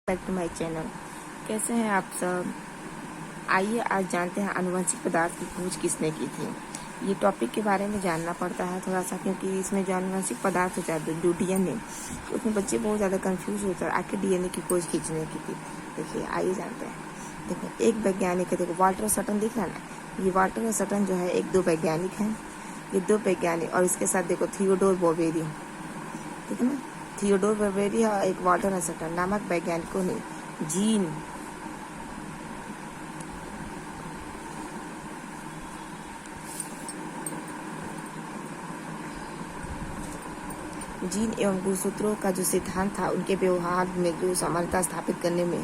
Back to my channel. कैसे हैं आप सब? आइए आज जानते हैं आनुवंशिक पदार्थ की खोज किसने की थी। ये टॉपिक के बारे में जानना पड़ता है थोड़ा सा, क्योंकि इसमें जो आनुवंशिक पदार्थ होता है जो डीएनए, उसमें बच्चे बहुत ज़्यादा कंफ्यूज होते हैं आखिर डीएनए की खोज किसने की थी। देखिए आइए जानते हैं। देखो एक वैज्ञानिक है, देखो वाल्टर सटन दिख रहा है ना, ये वाल्टर सटन जो है एक दो वैज्ञानिक हैं, ये दो वैज्ञानिक, और इसके साथ देखो थियोडोर बोवेरी, ठीक है ना, थियोडोर बोवेरी और एक वाल्टर सटन नामक वैज्ञानिकों ने जीन एवं गुणसूत्रों का जो सिद्धांत था उनके व्यवहार में जो समानता स्थापित करने में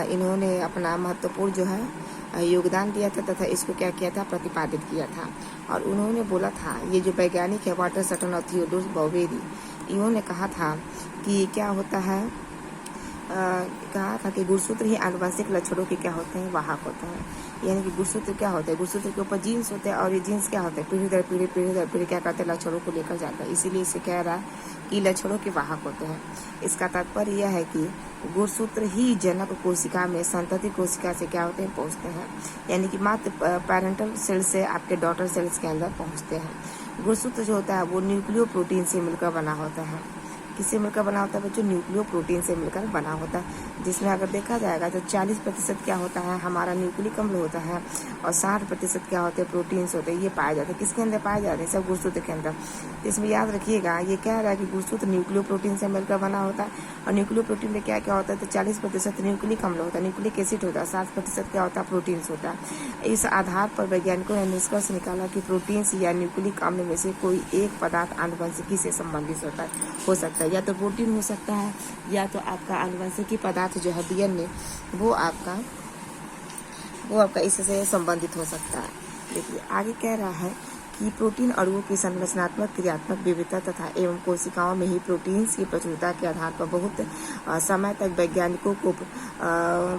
इन्होंने अपना महत्वपूर्ण जो है योगदान दिया था तथा इसको क्या किया था, प्रतिपादित किया था। और उन्होंने बोला था, ये जो वैज्ञानिक है वाल्टर सटन और थियोडोर बोवेरी, इन्होंने कहा था कि क्या होता है, कहा था कि गुणसूत्र ही आनुवंशिक लक्षणों के क्या होते हैं, वाहक होते हैं। यानी कि गुणसूत्र क्या होते हैं, गुणसूत्र के ऊपर जीन्स होते हैं और ये जीन्स क्या होते हैं, पीढ़ी दर पीढ़ी क्या करते हैं, लक्षणों को लेकर जाता है। इसीलिए इसे कह रहा है कि लक्षणों के वाहक होते हैं। इसका तात्पर्य यह है कि गुणसूत्र ही जनक कोशिका में संतति कोशिका से क्या होते हैं, पहुँचते हैं, यानी कि मात्र पैरेंटल सेल से आपके डॉटर सेल्स के अंदर पहुँचते हैं। गुणसूत्र जो होता है वो न्यूक्लियो प्रोटीन से मिलकर बना होता है। किससे मिलकर बना होता है बच्चों? न्यूक्लियो प्रोटीन से मिलकर बना होता है, जिसमें अगर देखा जाएगा तो 40% क्या होता है हमारा न्यूक्लिक अम्ल होता है और 60% क्या होते हैं, प्रोटीन्स होते हैं। ये पाए जाते हैं किसके अंदर पाए जाते हैं? सब गुणसूत्र के अंदर। इसमें याद रखिएगा ये कह रहा है कि गुणसूत्र न्यूक्लियो प्रोटीन से मिलकर बना होता है, और न्यूक्लियो प्रोटीन में क्या क्या होता है, तो 40% न्यूक्लिक अम्ल होता है, न्यूक्लिक एसिड होता है, 60% क्या होता है, प्रोटीन्स होता है। इस आधार पर वैज्ञानिकों ने निष्कर्ष निकाला कि प्रोटीन्स या न्यूक्लिक अम्ल में से कोई एक पदार्थ आनुवंशिकी से संबंधित हो सकता है, या तो प्रोटीन हो सकता है या तो आपका आनुवंशिकी पदार्थ जो है डीएनए वो आपका इससे संबंधित हो सकता है। देखिए आगे कह रहा है कि प्रोटीन अणुओं की संरचनात्मक क्रियात्मक विविधता तथा एवं कोशिकाओं में ही प्रोटीन्स की प्रचुरता के आधार पर बहुत समय तक वैज्ञानिकों को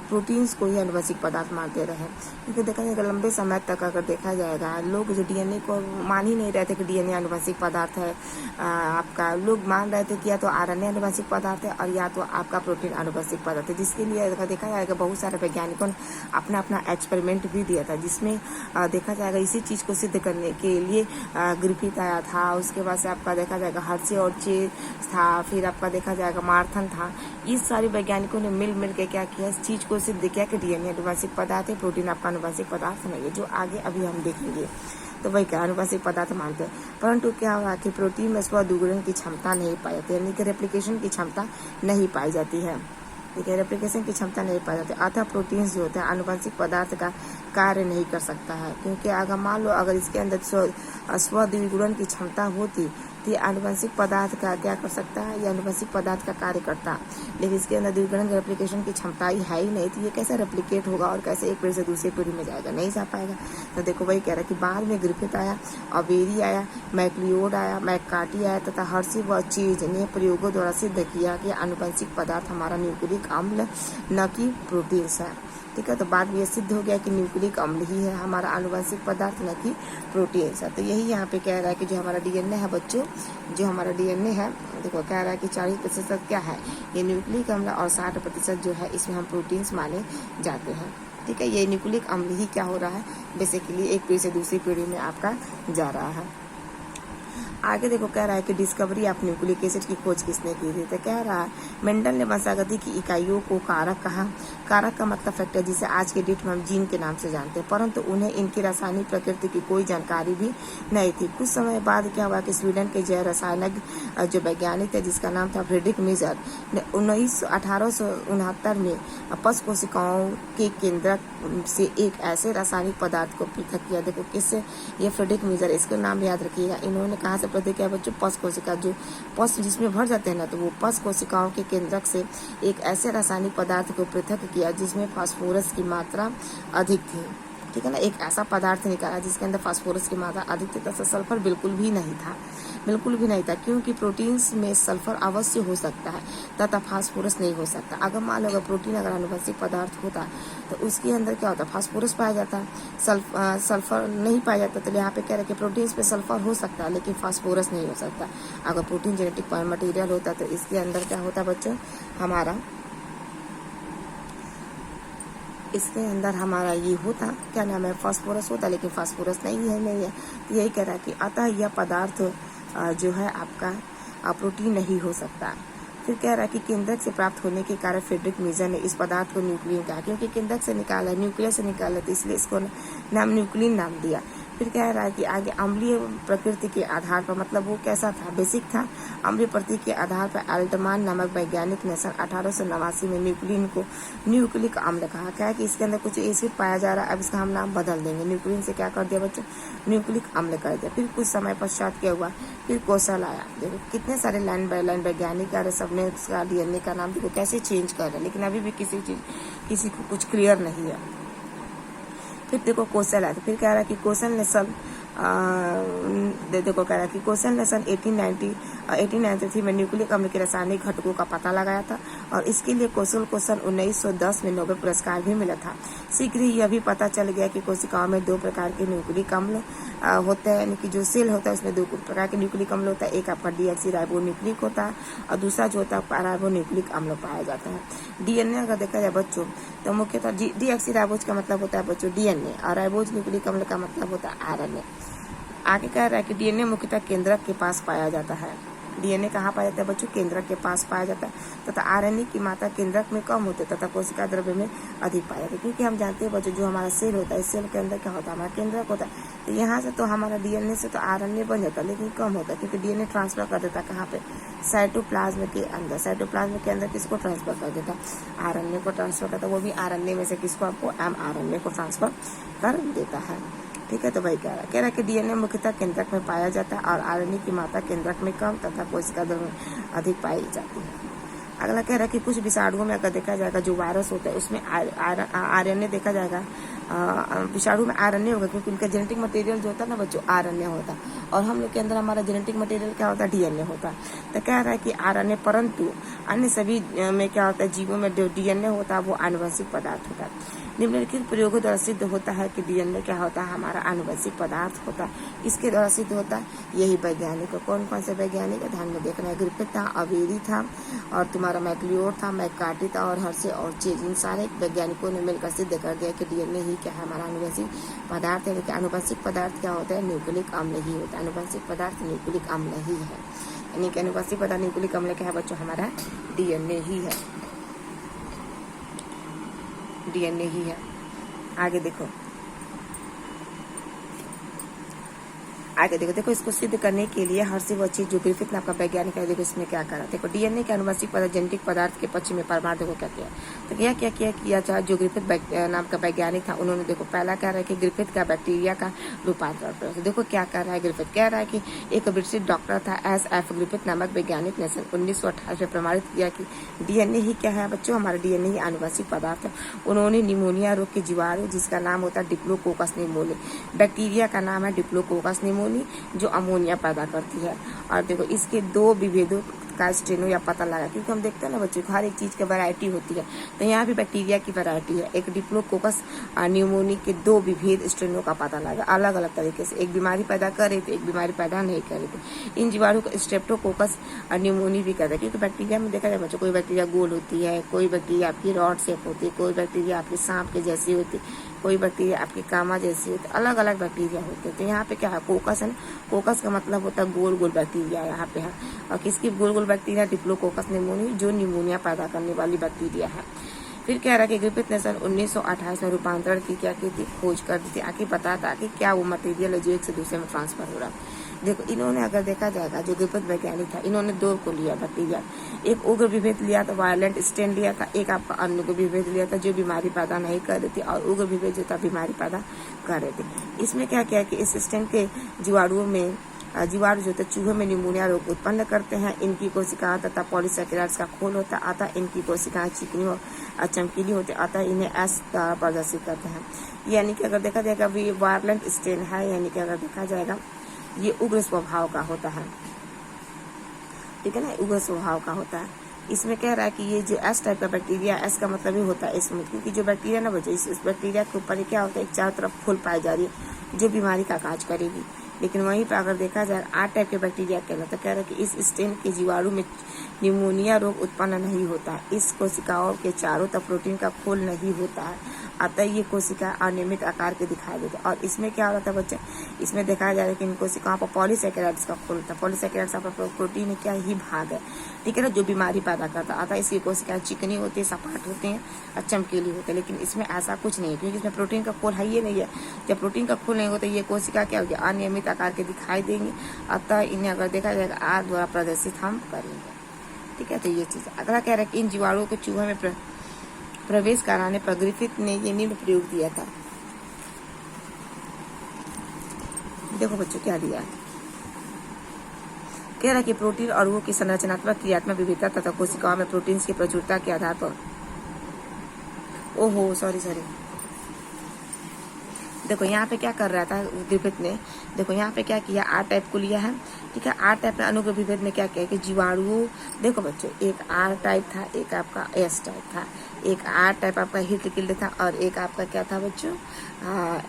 प्रोटीन्स को ही आनुवंशिक पदार्थ मानते रहे। क्योंकि देखा जाएगा लंबे समय तक अगर देखा जाएगा लोग जो डीएनए को मान ही नहीं रहे थे कि डीएनए आनुवंशिक पदार्थ है, आपका लोग मान रहे थे कि या तो आरएनए आनुवंशिक पदार्थ है और या तो आपका प्रोटीन आनुवंशिक पदार्थ है। जिसके लिए अगर देखा जाएगा बहुत सारे वैज्ञानिकों ने अपना अपना एक्सपेरिमेंट भी दिया था, जिसमें देखा जाएगा इसी चीज को सिद्ध करने के लिए ग्रिफिथ आया था, उसके बाद से आपका देखा जाएगा हर्शे और चेज था, फिर आपका देखा जाएगा मार्थन था। इस सारे वैज्ञानिकों ने मिल के क्या किया, इस चीज को सिद्ध किया कि डीएनए आनुवंशिक पदार्थ है, प्रोटीन आपका आनुवंशिक पदार्थ नहीं है, जो आगे अभी हम देखेंगे। तो वही क्या आनुवंशिक पदार्थ मानते हैं, परंतु क्या हुआ कि प्रोटीन में स्वदुग्धन की क्षमता नहीं पाई जाती, यानी कि रेप्लिकेशन की क्षमता नहीं पाई जाती है। देखिए रेप्लिकेशन की क्षमता नहीं पाई जाती, अतः प्रोटीन्स जो होते हैं आनुवंशिक पदार्थ का कार्य नहीं कर सकता है। क्योंकि अगर मान लो अगर इसके अंदर स्वद्विगुणन की क्षमता होती तो ये आनुवंशिक पदार्थ का क्या कर सकता है, ये आनुवंशिक पदार्थ का कार्य करता, लेकिन इसके अंदर द्विगुणन रेप्लिकेशन की क्षमता ही है ही नहीं, तो ये कैसे रेप्लिकेट होगा और कैसे एक पीढ़ी से दूसरी पीढ़ी में जाएगा, नहीं जा पाएगा। तो देखो वही कह रहा है कि बाद में ग्रिफिथ आया, अबेरी आया, मैक्लियोड आया, मैककार्टी आया तथा हर्शी व चीज ने प्रयोगों द्वारा सिद्ध किया कि आनुवंशिक पदार्थ हमारा न्यूक्लिक अम्ल न कि प्रोटीन्स है। ठीक है, तो बाद में ये सिद्ध हो गया कि न्यूक्लिक अम्ल ही है हमारा आनुवंशिक पदार्थ, न कि प्रोटीन्स है। तो यही यहाँ पे कह रहा है कि जो हमारा डीएनए है बच्चों, जो हमारा डीएनए है, देखो कह रहा है कि 40% क्या है ये न्यूक्लिक अम्ल और 60% जो है इसमें हम प्रोटीन्स माने जाते हैं। ठीक है, ये न्यूक्लिक अम्ल ही क्या हो रहा है, बेसिकली एक पीढ़ी से दूसरी पीढ़ी में आपका जा रहा है। आगे देखो कह रहा है कि डिस्कवरी ऑफ न्यूक्लिक एसिड की खोज किसने की थी। तो कह रहा है मेंडल ने वंशागति की इकाइयों को कारक कहा। कारक का मतलब फैक्टर, जिसे आज के डेट में हम जीन के नाम से जानते हैं, परंतु उन्हें इनकी रासायनिक प्रकृति की कोई जानकारी भी नहीं थी। कुछ समय बाद क्या हुआ कि स्वीडन के जैव रसायनज्ञ जो वैज्ञानिक थे जिसका नाम था फ्रेडरिक मीजर ने 1869 में पश कोशिकाओं के केंद्रक से एक ऐसे रासायनिक पदार्थ को पृथक किया। देखो किससे, ये फ्रेडरिक मीजर, इसका नाम याद रखिएगा। इन्होंने कहा से पृथक किया बच्चों, पश कोशिका, जो पश जिसमें भर जाते हैं ना, तो वो पश कोशिकाओं के केंद्रक से एक ऐसे रासायनिक पदार्थ को पृथक किया जिसमें फास्फोरस की मात्रा अधिक थी। ठीक है ना, एक ऐसा पदार्थ निकाला जिसके अंदर फास्फोरस की मात्रा अधिक थी तथा सल्फर बिल्कुल भी नहीं था, बिल्कुल भी नहीं था, क्योंकि प्रोटीन्स में सल्फर अवश्य हो सकता है तथा फास्फोरस नहीं हो सकता। अगर मान लो अगर प्रोटीन अगर आनुवंशिक पदार्थ होता तो उसके अंदर क्या होता, फास्फोरस पाया जाता, सल्फर नहीं पाया जाता। तो यहाँ पे कह रहे कि प्रोटीन्स पे सल्फर हो सकता है लेकिन फास्फोरस नहीं हो सकता। अगर प्रोटीन जेनेटिक मटेरियल होता तो इसके अंदर क्या होता बच्चों, हमारा इसके अंदर हमारा ये होता, क्या नाम है, फास्फोरस होता, लेकिन फास्फोरस नहीं है। तो यही कह रहा है कि अतः यह पदार्थ जो है आपका प्रोटीन नहीं हो सकता। फिर कह रहा है कि केंद्रक से प्राप्त होने के कारण फ्रेडरिक मीजर ने इस पदार्थ को न्यूक्लिन कहा, क्योंकि केंद्रक से निकाला, न्यूक्लियस से निकाला, तो इसलिए इसको नाम न्यूक्लिन नाम दिया। फिर कह रहा है कि आगे अम्लीय प्रकृति के आधार पर, मतलब वो कैसा था, बेसिक था, अम्लीय प्रकृति के आधार पर अल्टमान नामक वैज्ञानिक ने सन 1889 में न्यूक्लिन को न्यूक्लिक अम्ल कहा। क्या है कि इसके अंदर कुछ एसिड पाया जा रहा है, अब इसका हम नाम बदल देंगे, न्यूक्लिन से क्या कर दिया बच्चों, न्यूक्लिक अम्ल कर दिया। फिर कुछ समय पश्चात क्या हुआ, फिर कौशल आया। देखो कितने सारे लाइन बाय लाइन वैज्ञानिक आ रहे, सबने उसका डीएनए का नाम देखो कैसे चेंज कर रहे, लेकिन अभी भी किसी को कुछ क्लियर नहीं है। फिर देखो कौशल आया, फिर कह रहा है कि कौशल ने सन देखो कह रहा है कि कौशल ने सन 1893 में न्यूक्लिक अम्ल के रासायनिक घटकों का पता लगाया था, और इसके लिए कौशल को सन 1910 में नोबेल पुरस्कार भी मिला था। शीघ्र ही यह भी पता चल गया कि कोशिकाओं में दो प्रकार के न्यूक्लिक अम्ल होते हैं, यानी कि जो सेल होता है उसमें दो प्रकार के न्यूक्लिक अम्ल होता है, एक आपका डीऑक्सीराइबोन्यूक्लिक होता है और दूसरा जो होता है राइबोन्यूक्लिक अम्ल पाया जाता है। डीएनए अगर देखा जाए बच्चों तो मुख्यतः डीऑक्सीराइबोज का मतलब होता है बच्चों डीएनए, और राइबोज न्यूक्लिक अम्ल का मतलब होता है आरएनए। आगे कह रहा है कि डीएनए मुख्यतः केंद्रक के पास पाया जाता है। डीएनए कहाँ पाया जाता है बच्चों, केंद्रक के पास पाया जाता है, तथा आरएनए की मात्रा केंद्रक में कम होती है तथा कोशिका द्रव्य में अधिक पाया जाता है। क्योंकि हम जानते हैं बच्चों जो हमारा सेल होता है, इस सेल के अंदर क्या होता है, हमारा केंद्रक होता है, तो यहाँ से तो हमारा डीएनए से तो आरएनए बन जाता है, लेकिन कम होता है, क्योंकि डीएनए ट्रांसफर कर देता है कहाँ पे, साइटोप्लाज्म के अंदर। साइटोप्लाज्म के अंदर किसको ट्रांसफर कर देता है, आरएनए को ट्रांसफर करता है, वो भी आरएनए में से किसको, आपको एमआरएनए को ट्रांसफर कर देता है। ठीक है, तो भाई कह रहा है कि डीएनए मुख्यतः केंद्रक में पाया जाता है और आरएनए की मात्रा केंद्रक में कम तथा कोशिका द्रव्य में अधिक पाई जाती है। अगला कह रहा है कि कुछ विषाणुओं में अगर देखा जाएगा जो वायरस होता है उसमें आरएनए देखा जाएगा, विषाणु में आरएनए होगा, क्योंकि उनका जेनेटिक मटेरियल जो होता है ना बच्चों आरएनए होता है, और हम लोग के अंदर हमारा जेनेटिक मटेरियल क्या होता है, डीएनए होता है। तो कह रहा है कि आरएनए, परंतु अन्य सभी में क्या होता है, जीवों में जो डीएनए होता है वो आनुवंशिक पदार्थ होता है। निम्नलिखित प्रयोगों द्वारा सिद्ध होता है कि डीएनए क्या होता है, हमारा आनुवंशिक पदार्थ होता है। इसके द्वारा सिद्ध होता है, यही वैज्ञानिक को कौन कौन से वैज्ञानिक है ध्यान में देखना है, ग्रिफिथ था, अवेरी था, और तुम्हारा मैक्लियोर था, मैककार्टी था, और हर्शे और चेज, इन सारे वैज्ञानिकों ने मिलकर सिद्ध कर दिया कि डीएनए ही क्या है, हमारा आनुवंशिक पदार्थ है। लेकिन आनुवंशिक पदार्थ क्या होता है, न्यूक्लिक अम्ल ही होता है। आनुवंशिक पदार्थ न्यूक्लिक अम्ल ही है, यानी कि आनुवंशिक पदार्थ न्यूक्लिक अम्ल क्या है बच्चों, हमारा डीएनए ही है, डीएनए ही है। आगे देखो देखो इसको सिद्ध करने के लिए हर्षे व चीज जो ग्रिफिथ नाम का वैज्ञानिक है, देखो इसमें क्या करा, देखो डीएनए के आनुवंशिक पदार्थ जेनेटिक पदार्थ के पश्चिम में परमाणु को क्या किया, तो क्या किया था, जो ग्रिफिथ नाम का वैज्ञानिक था उन्होंने देखो पहला कह रहा है कि ग्रिफिथ का बैक्टीरिया का रूपांतरण। देखो क्या कर रहा है ग्रिफिथ, कह रहा है कि एक ब्रिटिश डॉक्टर था एस.एफ. ग्रिफिथ नामक वैज्ञानिक ने सन 1928 में प्रमाणित किया कि डीएनए ही क्या है बच्चों, हमारा डीएनए ही आनुवंशिक पदार्थ है। उन्होंने निमोनिया रोग के जीवाणु जिसका नाम होता है डिप्लोकोकस निमोनी, बैक्टीरिया का नाम है डिप्लोकोकस निमोनी, जो अमोनिया पैदा करती है, और देखो इसके दो विभेदों का स्ट्रेनो या पता लगा, क्योंकि हम देखते हैं ना बच्चों हर एक चीज की वैरायटी होती है, तो यहाँ भी बैक्टीरिया की वैरायटी है। एक डिप्लोकोकस न्यूमोनी के दो विभेद स्ट्रेनों का पता लगा अलग अलग तरीके से, एक बीमारी पैदा कर रहे थे, एक बीमारी पैदा नहीं कर रहे थे। इन जीवाणु को स्ट्रेप्टोकोकस न्यूमोनी भी कहते हैं, क्योंकि बैक्टीरिया में देखा जाए बच्चों कोई बैक्टीरिया गोल होती है, कोई बैक्टीरिया आपकी रॉड शेप होती है, कोई बैक्टीरिया आपकी सांप के जैसी होती है, कोई बैक्टीरिया आपकी कामा जैसी होती है, अलग अलग बैक्टीरिया होते हैं। तो यहाँ पे क्या है, कोकस है ना, कोकस का मतलब होता है गोल गोल बैक्टीरिया यहाँ पे है, और किसकी गोल गोल बैक्टीरिया, डिप्लोकोकस निमोनी, जो निमोनिया पैदा करने वाली बैक्टीरिया है। फिर कह रहा है कि ग्रिफिथ ने सन 1928 में रूपांतरण की क्या की थी, खोज कर दी थी, आखिर पता था कि क्या वो मटेरियल है जो एक से दूसरे में ट्रांसफर हो रहा है। देखो इन्होंने अगर देखा जाएगा जो ग्रिफिथ वैज्ञानिक था, इन्होंने दो को लिया बैक्टीरिया, एक उग्र विभेद लिया था, वायलेंट स्ट्रेन लिया था, एक आपका अन्य को विभेद लिया था जो बीमारी पैदा नहीं कर रही थी, और उग्र विभेद जो था बीमारी पैदा कर रहे थे। इसमें क्या किया कि इस स्ट्रेन के जीवाणुओं में जीवाणु जो होते चूहे में निमोनिया रोग उत्पन्न करते हैं। इनकी कोशिकाएं तथा पॉलीसैकेराइड्स का खोल होता है, अतः इनकी कोशिकाएं चिकनी और चमकीली होती है, अतः इन्हें एस द्वारा प्रदर्शित करते हैं। यानी कि अगर देखा जाएगा ये वायलेंट स्ट्रेन है, यानी कि अगर देखा जाएगा ये उग्र स्वभाव का होता है, ठीक है ना, उग्र स्वभाव का होता है। इसमें कह रहा है कि ये जो एस टाइप का बैक्टीरिया, एस का मतलब ही होता है इसमें, क्योंकि जो बैक्टीरिया ना बच्चों इस बैक्टीरिया के ऊपर क्या होता है, एक चारों तरफ फूल पाई जा रही है जो बीमारी का काज करेगी। लेकिन वहीं पर अगर देखा जाए आर टाइप के बैक्टीरिया कहलाता, कह रहा है कि इस स्टेन के जीवाणु में निमोनिया रोग उत्पन्न नहीं होता। इस कोशिकाओं के चारों तरफ प्रोटीन का खोल नहीं होता है, अतः ये कोशिका अनियमित आकार के दिखाई देते। और इसमें क्या होता है बच्चे, इसमें देखा जा रहा है कि इन कोशिकाओं पर पॉलीसैकेराइड्स का खोल होता है। पॉलीसैकेराइड्स आपका प्रोटीन क्या ही भाग है, ठीक है ना, जो बीमारी पैदा करता है। अतः इसकी कोशिकाएं चिकनी होती है, सपाट होती हैं और चमकीली होती है। लेकिन इसमें ऐसा कुछ नहीं है, क्योंकि इसमें प्रोटीन का खोल है ही नहीं है। जब प्रोटीन का खोल नहीं होता, ये कोशिका क्या होगी, अनियमित आकार के दिखाई देंगे। अतः इन्हें अगर देखा जाएगा आर द्वारा प्रदर्शित हम करेंगे, ठीक है। तो ये चीज अगला कह रहा है कि इन जीवाणुओं को चूहे में प्रवेश कराने पर ग्रिफिथ ने ये निम्न प्रयोग दिया था। देखो बच्चों क्या दिया है, कह रहा है कि प्रोटीन अणुओं की संरचनात्मक क्रियात्मक विविधता तथा कोशिकाओं में प्रोटीन की प्रचुरता के आधार पर, ओहो सॉरी देखो यहाँ पे क्या कर रहा था ग्रिफिथ ने, देखो यहाँ पे क्या किया, आर टाइप को लिया है, ठीक है। आर टाइप ने अणु के विभेद में क्या किया कि जीवाणुओं, देखो बच्चों एक आर टाइप था, एक आपका एस टाइप था। एक आर टाइप आपका हीट किल्ड था और एक आपका क्या था बच्चों,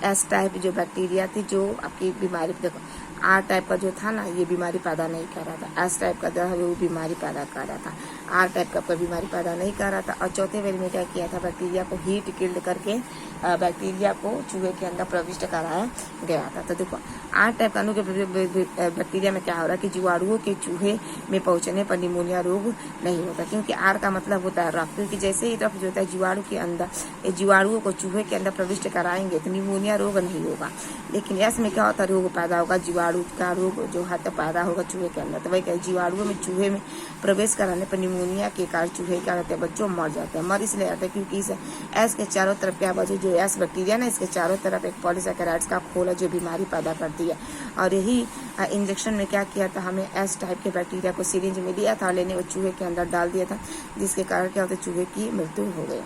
एस टाइप जो बैक्टीरिया थी जो आपकी बीमारी, देखो आर टाइप का जो था ना ये बीमारी पैदा नहीं कर रहा था, एस टाइप का जो है वो बीमारी पैदा कर रहा था, आर टाइप का कोई बीमारी पैदा नहीं कर रहा था। और चौथे वेल में क्या किया था, बैक्टीरिया को हीट किल्ड करके बैक्टीरिया को चूहे के अंदर प्रविष्ट कराया गया था। तो देखो आर टाइप का अणु के बैक्टीरिया में क्या हो रहा है कि जीवाणुओं के चूहे में पहुंचने पर निमोनिया रोग नहीं होता, क्योंकि आर का मतलब होता है रफ, क्योंकि जैसे ही रफ जो होता है जीवाणु के अंदर, जीवाणुओं को चूहे के अंदर प्रविष्ट कराएंगे तो निमोनिया रोग नहीं होगा। लेकिन यस में क्या होता है, रोग पैदा होगा, जीवाणु का रोग जो है तो पैदा होगा चूहे के अंदर। तो वही क्या, जीवाणुओं में चूहे में प्रवेश कराने पर निमोनिया के कारण चूहे क्या होते हैं बच्चों, मर जाते हैं। मर इसलिए जाते हैं क्योंकि इस एस के चारों तरफ क्या बच्चों, जो एस बैक्टीरिया ना इसके चारों तरफ एक पॉलीसैकेराइड्स का खोल है जो बीमारी पैदा करती है। और यही इंजेक्शन में क्या किया था, हमें एस टाइप के बैक्टीरिया को सिरिंज में दिया था, लेने वो चूहे के अंदर डाल दिया था, जिसके कारण क्या होता है चूहे की मृत्यु हो गई।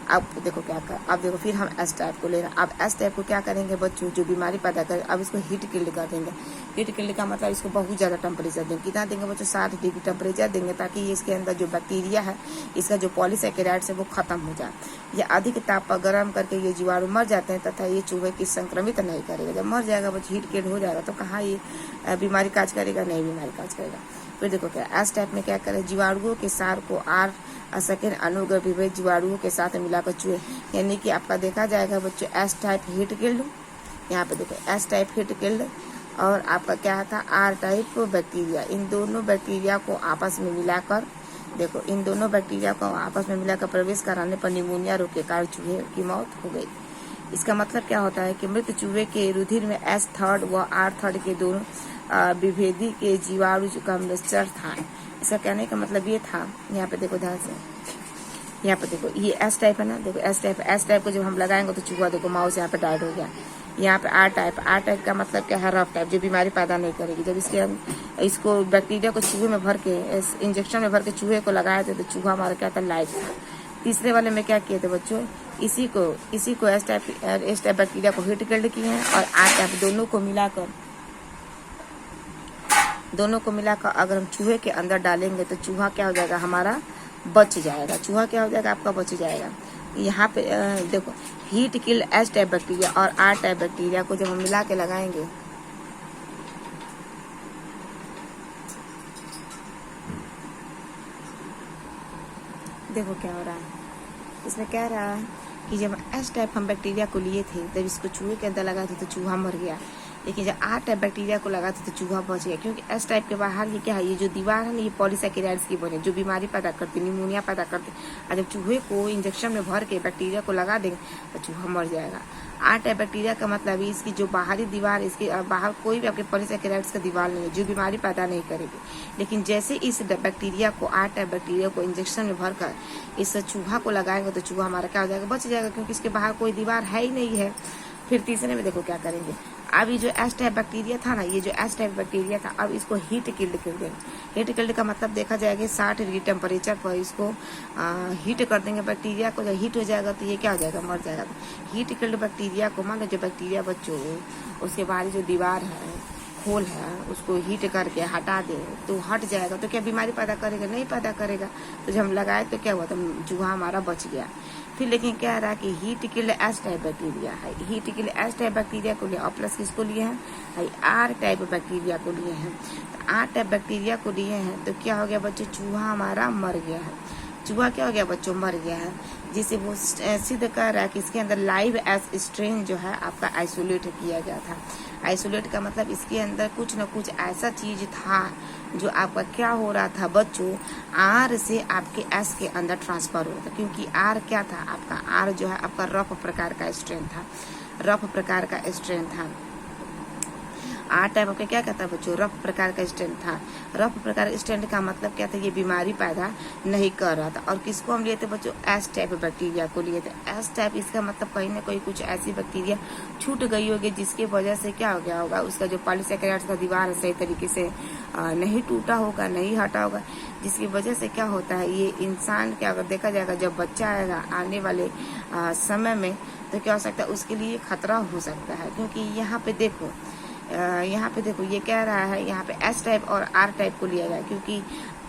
अब देखो क्या कर, अब देखो फिर हम एस टाइप को ले रहे हैं। अब एस टाइप को क्या करेंगे बच्चों, जो बीमारी पैदा करे, अब इसको हीट किल्ड कर देंगे। हीट किल्ड का मतलब इसको बहुत ज़्यादा टेम्परेचर देंगे। कितना देंगे बच्चों, 60 डिग्री टेम्परेचर देंगे, ताकि ये इसके अंदर जो बैक्टीरिया है, इसका जो पॉलीसैकेराइड्स है वो खत्म हो जाए। ये अधिक ताप पर गर्म करके ये जीवाणु मर जाते हैं तथा ये चूहे की संक्रमित नहीं करेगा। जब मर जाएगा बच्चों, हीट किल्ड हो जाएगा, तो कहाँ ये बीमारी काज करेगा, नहीं बीमारी काज करेगा। फिर देखो क्या एस टाइप में क्या करे, जीवाणुओं के सार को आर सेकेंड अनुग्रह विभेद जीवाणुओं के साथ मिलाकर चूहे, यानी कि आपका देखा जाएगा बच्चों एस टाइप हीट किल्ड, यहाँ पे देखो एस टाइप हीट किल्ड और आपका क्या था आर टाइप बैक्टीरिया, इन दोनों बैक्टीरिया को आपस में मिलाकर, देखो इन दोनों बैक्टीरिया को आपस में मिलाकर प्रवेश कराने पर निमोनिया रोग के कारण चूहे की मौत हो गई। इसका मतलब क्या होता है कि मृत चूहे के रुधिर में एस थर्ड व आर थर्ड के दोनों विभेदी के जीवाणु का मिक्सचर था। इसका कहने का मतलब ये था, यहाँ पे देखो ध्यान से, यहाँ पे देखो ये एस टाइप है ना, देखो एस टाइप को जब हम लगाएंगे तो चूहा देखो माउस यहाँ पे डाइड हो गया। यहाँ पे आर टाइप का मतलब क्या है, रफ टाइप, जो बीमारी पैदा नहीं करेगी। जब इसको बैक्टीरिया को चूहे में भर के, इंजेक्शन में भर के चूहे को लगाए थे तो चूहा हमारा क्या था, लाइव था। तीसरे वाले में क्या किए थे बच्चों, इसी को एस टाइप बैक्टीरिया को हीट किल्ड किए हैं और आर टाइप दोनों को मिलाकर अगर हम चूहे के अंदर डालेंगे तो चूहा क्या हो जाएगा, हमारा बच जाएगा। चूहा क्या हो जाएगा, आपका बच जाएगा। यहाँ पे देखो heat kill S type bacteria और आर टाइप बैक्टीरिया को जब हम मिला के लगाएंगे, देखो क्या हो रहा है, इसमें कह रहा है कि जब एस टाइप हम बैक्टीरिया को लिए थे तब इसको चूहे के अंदर लगाए थे तो चूहा मर गया, लेकिन जब आर टाइप बैक्टीरिया को लगाते तो चूहा बच गया। क्योंकि एस टाइप के बाहर ये क्या है, ये जो दीवार है ना ये पॉलीसैकेराइड्स की बने, जो बीमारी पैदा करती, निमोनिया पैदा करती। और जब चूहे को इंजेक्शन में भर के बैक्टीरिया को लगा देंगे तो चूहा मर जाएगा। आर टाइप बैक्टीरिया का मतलब है इसकी जो बाहरी दीवार, इसके बाहर कोई भी आपके पॉलीसैकेराइड्स का दीवार नहीं है जो बीमारी पैदा नहीं करेगी। लेकिन जैसे इस बैक्टीरिया को, आर टाइप बैक्टीरिया को इंजेक्शन में भर कर इस चूहा को लगाएंगे तो चूहा हमारा क्या हो जाएगा, बच जाएगा, क्योंकि इसके बाहर कोई दीवार है ही नहीं है। फिर तीसरे में देखो क्या करेंगे, अब ये जो एस टाइप बैक्टीरिया था ना, ये जो एस टाइप बैक्टीरिया था, अब इसको हीट किल्ड कर देंगे। हीट किल्ड का मतलब देखा जाएगा 60 डिग्री टेम्परेचर पर इसको हीट कर देंगे बैक्टीरिया को। जब हीट हो जाएगा तो ये क्या हो जाएगा, मर जाएगा। हीट किल्ड बैक्टीरिया को, मान लो जो बैक्टीरिया बच्चों उसके बाहर जो दीवार है, खोल है, उसको हीट करके हटा दे तो हट जाएगा, तो क्या बीमारी पैदा करेगा, नहीं पैदा करेगा। तो जब हम लगाए तो क्या हुआ, तो चूहा हमारा बच गया। फिर लेकिन क्या रहा कि heat killed S type bacteria है, heat killed S type bacteria को लिए और प्लस किसको लिए हैं, आर टाइप बैक्टीरिया को लिए हैं। तो आर टाइप बैक्टीरिया को लिए हैं तो क्या हो गया बच्चों, चूहा हमारा मर गया है। चूहा क्या हो गया बच्चों, मर गया है, जिसे वो सिद्ध कर रहा है कि इसके अंदर लाइव एस स्ट्रेन जो है आपका आइसोलेट किया गया था। आइसोलेट का मतलब इसके अंदर कुछ न कुछ ऐसा चीज था जो आपका क्या हो रहा था बच्चों, आर से आपके एस के अंदर ट्रांसफर हो रहा था, क्योंकि आर क्या था आपका, आर जो है आपका रफ प्रकार का स्ट्रेन था, रफ प्रकार का स्ट्रेन था। आर टाइप आपका क्या कहता है बच्चों, रफ प्रकार का स्ट्रेन था। रफ प्रकार स्ट्रेन का मतलब क्या था, ये बीमारी पैदा नहीं कर रहा था। और किसको हम लिए थे बच्चों, एस टाइप बैक्टीरिया को लिए थे। एस टाइप इसका मतलब कहीं ना कहीं कुछ ऐसी बैक्टीरिया छूट गई होगी जिसकी वजह से क्या हो गया होगा, उसका जो पॉलीसेकेराइड्स का दीवार सही तरीके से नहीं टूटा होगा, नहीं हटा होगा, जिसकी वजह से क्या होता है, ये इंसान क्या अगर देखा जाएगा जब बच्चा आएगा आने वाले समय में तो क्या हो सकता है, उसके लिए खतरा हो सकता है। क्योंकि यहाँ पे देखो ये कह रहा है यहाँ पे एस टाइप और आर टाइप को लिया गया, क्योंकि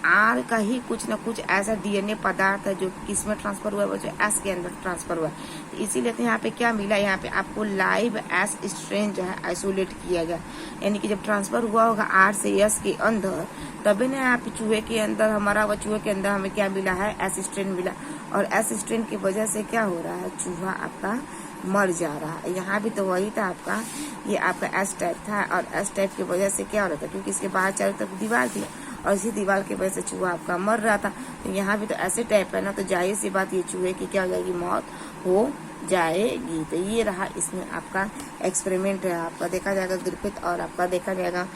आर का ही कुछ न कुछ ऐसा डीएनए पदार्थ है जो किसमें ट्रांसफर हुआ है, वो जो एस के अंदर ट्रांसफर हुआ है। इसीलिए तो यहाँ पे क्या मिला, यहाँ पे आपको लाइव एस स्ट्रेन जो है आइसोलेट किया गया, यानी कि जब ट्रांसफर हुआ होगा आर से एस के अंदर, तभी ना यहाँ पे चूहे के अंदर हमारा वो चूहे के अंदर हमें क्या मिला है, एस स्ट्रेन मिला। और एस स्ट्रेन की वजह से क्या हो रहा है, चूहा आपका मर जा रहा है। यहाँ भी तो वही था आपका, ये आपका एस टाइप था और एस टाइप की वजह से क्या हो रहा था, क्योंकि इसके बाहर चारों तरफ दीवार थी और इसी दीवार की वजह से चूहा आपका मर रहा था। तो यहाँ भी तो ऐसे टाइप है ना, तो जाहिर सी बात ये चूहे की क्या हो जाएगी, मौत हो जाएगी। तो ये रहा इसमें आपका एक्सपेरिमेंट है, आपका देखा जाएगा ग्रिफिथ और आपका देखा जाएगा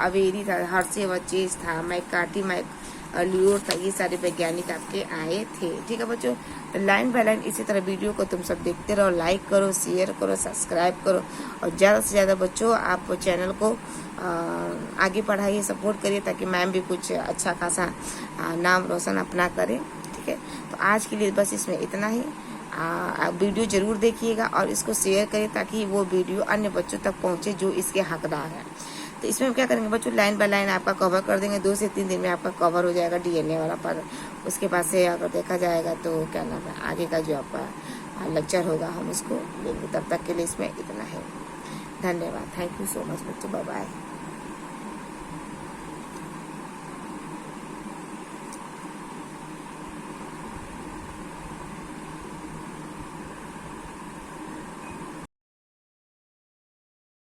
अवेरी था, हर्षे वचेज था, मैकार्टी लियोर था, ये सारे वैज्ञानिक आपके आए थे। ठीक है बच्चों, तो लाइन बाय लाइन इसी तरह वीडियो को तुम सब देखते रहो, लाइक करो, शेयर करो, सब्सक्राइब करो और ज़्यादा से ज़्यादा बच्चों आप चैनल को आगे बढ़ाइए, सपोर्ट करिए, ताकि मैम भी कुछ अच्छा खासा नाम रोशन अपना करें। ठीक है, तो आज के लिए बस इसमें इतना ही। आप वीडियो जरूर देखिएगा और इसको शेयर करिए ताकि वो वीडियो अन्य बच्चों तक पहुँचे जो इसके हकदार हैं। तो इसमें हम क्या करेंगे बच्चों, लाइन बाय लाइन आपका कवर कर देंगे, 2 से 3 दिन में आपका कवर हो जाएगा डीएनए वाला। पर उसके बाद से अगर देखा जाएगा तो क्या नाम है, आगे का जो आपका लेक्चर होगा हम उसको लेंगे। तब तक के लिए इसमें इतना है। धन्यवाद, थैंक यू सो मच बच्चों, बाय बाय।